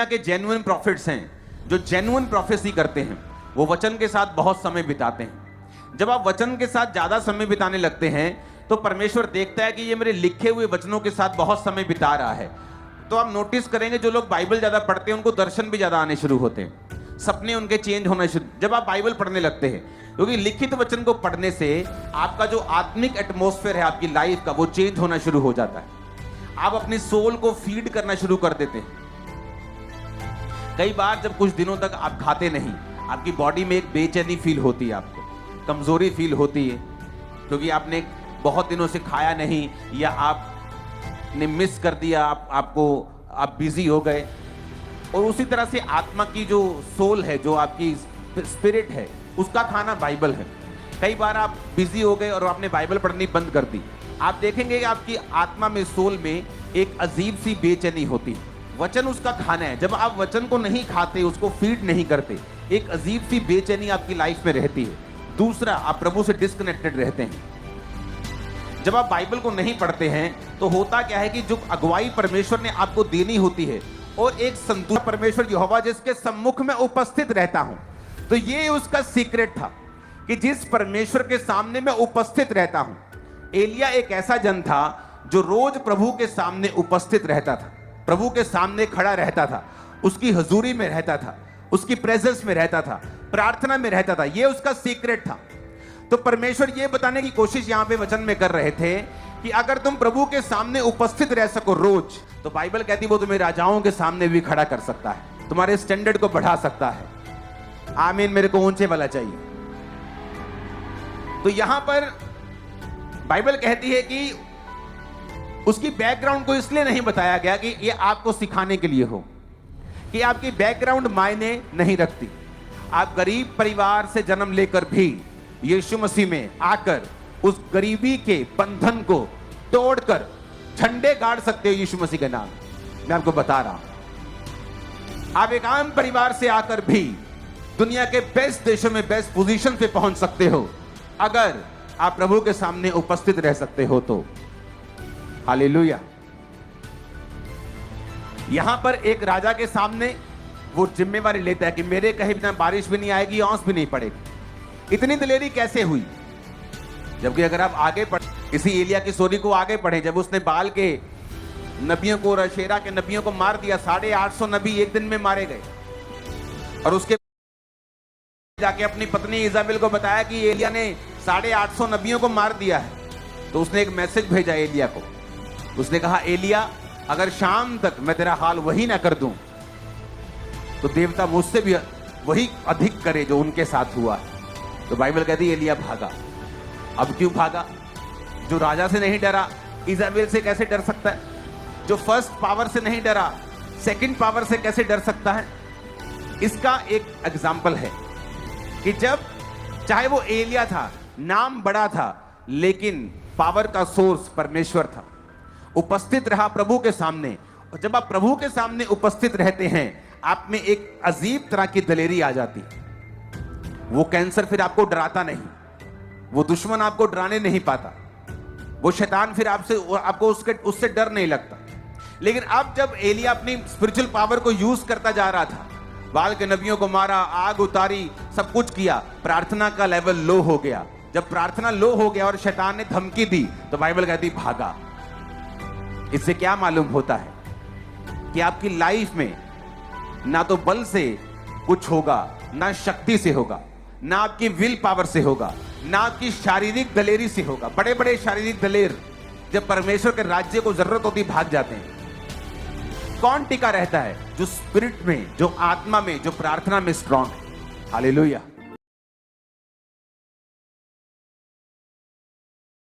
के genuine profits हैं, जो जेन्युइन प्रोफेसी करते हैं, वो वचन के साथ बहुत समय बिताते हैं। जब आप वचन के साथ ज्यादा समय बिताने लगते हैं तो परमेश्वर देखता है कि ये मेरे लिखे हुए वचनों के साथ बहुत समय बिता रहा है। तो आप नोटिस करेंगे जो लोग बाइबल ज्यादा पढ़ते हैं उनको दर्शन भी ज्यादा आने शुरू होते हैं, सपने उनके चेंज होना शुरू जब आप बाइबल पढ़ने लगते हैं, क्योंकि लिखित वचन को पढ़ने से आपका जो आत्मिक एटमॉस्फेयर है आपकी लाइफ का, वो चेंज होना शुरू हो जाता है। आप अपनी सोल को फीड करना शुरू कर देते हैं। कई बार जब कुछ दिनों तक आप खाते नहीं, आपकी बॉडी में एक बेचैनी फील होती है, आपको कमजोरी फील होती है, क्योंकि आपने बहुत दिनों से खाया नहीं या आपने मिस कर दिया, आप बिजी हो गए। और उसी तरह से आत्मा की जो सोल है, जो आपकी स्पिरिट है, उसका खाना बाइबल है। कई बार आप बिजी हो गए और आपने बाइबल पढ़नी बंद कर दी, आप देखेंगे कि आपकी आत्मा में, सोल में एक अजीब सी बेचैनी होती है। वचन उसका खाना है। जब आप वचन को नहीं खाते, उसको फीड नहीं करते, एक अजीब सी बेचैनी आपकी लाइफ में रहती है। दूसरा, आप प्रभु से डिस्कनेक्टेड रहते हैं। जब आप बाइबल को नहीं पढ़ते हैं तो होता क्या है कि जो अगुवाई परमेश्वर ने आपको देनी होती है और एक संतुष्ट परमेश्वर यहोवा जिसके सम्मुख में उपस्थित रहता हूं, तो ये उसका सीक्रेट था कि जिस परमेश्वर के सामने मैं उपस्थित रहता हूं। एलिया एक ऐसा जन था जो रोज प्रभु के सामने उपस्थित रहता था, प्रभु के सामने खड़ा रहता था, उसकी हजूरी में रहता था, उसकी प्रेजेंस में रहता था, प्रार्थना में रहता था। ये उसका सीक्रेट था। तो परमेश्वर ये बताने की कोशिश यहां पे वचन में कर रहे थे कि अगर तुम प्रभु के सामने उपस्थित रह सको रोज, तो बाइबल कहती वो तुम्हें राजाओं के सामने भी खड़ा कर सकता है, तुम्हारे स्टैंडर्ड को बढ़ा सकता है। आमीन। मेरे को ऊंचे वाला चाहिए। तो यहां पर बाइबल कहती है कि उसकी बैकग्राउंड को इसलिए नहीं बताया गया कि ये आपको सिखाने के लिए हो, कि आपकी बैकग्राउंड मायने नहीं रखती। आप गरीब परिवार से जन्म लेकर भी यीशु मसीह में आकर उस गरीबी के बंधन को तोड़कर झंडे गाड़ सकते हो यीशु मसीह के नाम। मैं आपको बता रहा हूं, आप एक आम परिवार से आकर भी दुनिया के बेस्ट देशों में बेस्ट पोजीशन पे पहुंच सकते हो, अगर आप प्रभु के सामने उपस्थित रह सकते हो तो। हालेलुया। यहां पर एक राजा के सामने वो जिम्मेवारी लेता है कि मेरे कहे बिना बारिश भी नहीं आएगी, औंस भी नहीं पड़ेगी। इतनी दिलेरी कैसे हुई? जबकि अगर आप आगे इसी एलिया की स्टोरी को आगे पढ़े, जब उसने बाल के नबियों को और अशेरा के नबियों को मार दिया, 850 नबी एक दिन में मारे गए, और उसके जाके अपनी पत्नी इजाबेल को बताया कि एलिया ने 850 नबियों को मार दिया है। तो उसने एक मैसेज भेजा एलिया को। उसने कहा, एलिया अगर शाम तक मैं तेरा हाल वही ना कर दूं, तो देवता मुझसे भी वही अधिक करे जो उनके साथ हुआ है। तो बाइबल कहती है एलिया भागा। अब क्यों भागा? जो राजा से नहीं डरा, इजाबेल से कैसे डर सकता है? जो फर्स्ट पावर से नहीं डरा, सेकंड पावर से कैसे डर सकता है? इसका एक एग्जाम्पल है कि जब चाहे वो एलिया था, नाम बड़ा था, लेकिन पावर का सोर्स परमेश्वर था। उपस्थित रहा प्रभु के सामने, और जब आप प्रभु के सामने उपस्थित रहते हैं, आप में एक अजीब तरह की दलेरी आ जाती है। वो कैंसर फिर आपको डराता नहीं, वो दुश्मन आपको डराने नहीं पाता, वो शैतान फिर आपको उससे डर नहीं लगता। लेकिन अब जब एलिया अपनी स्पिरिचुअल पावर को यूज करता जा रहा था, बाल के नबियों को मारा, आग उतारी, सब कुछ किया, प्रार्थना का लेवल लो हो गया। जब प्रार्थना लो हो गया और शैतान ने धमकी दी, तो बाइबल कहती भागा। इससे क्या मालूम होता है कि आपकी लाइफ में ना तो बल से कुछ होगा, ना शक्ति से होगा, ना आपकी विल पावर से होगा, ना आपकी शारीरिक दलेरी से होगा। बड़े बड़े शारीरिक दलेर जब परमेश्वर के राज्य को जरूरत होती भाग जाते हैं। कौन टिका रहता है? जो स्पिरिट में, जो आत्मा में, जो प्रार्थना में स्ट्रांग है। हालेलुया।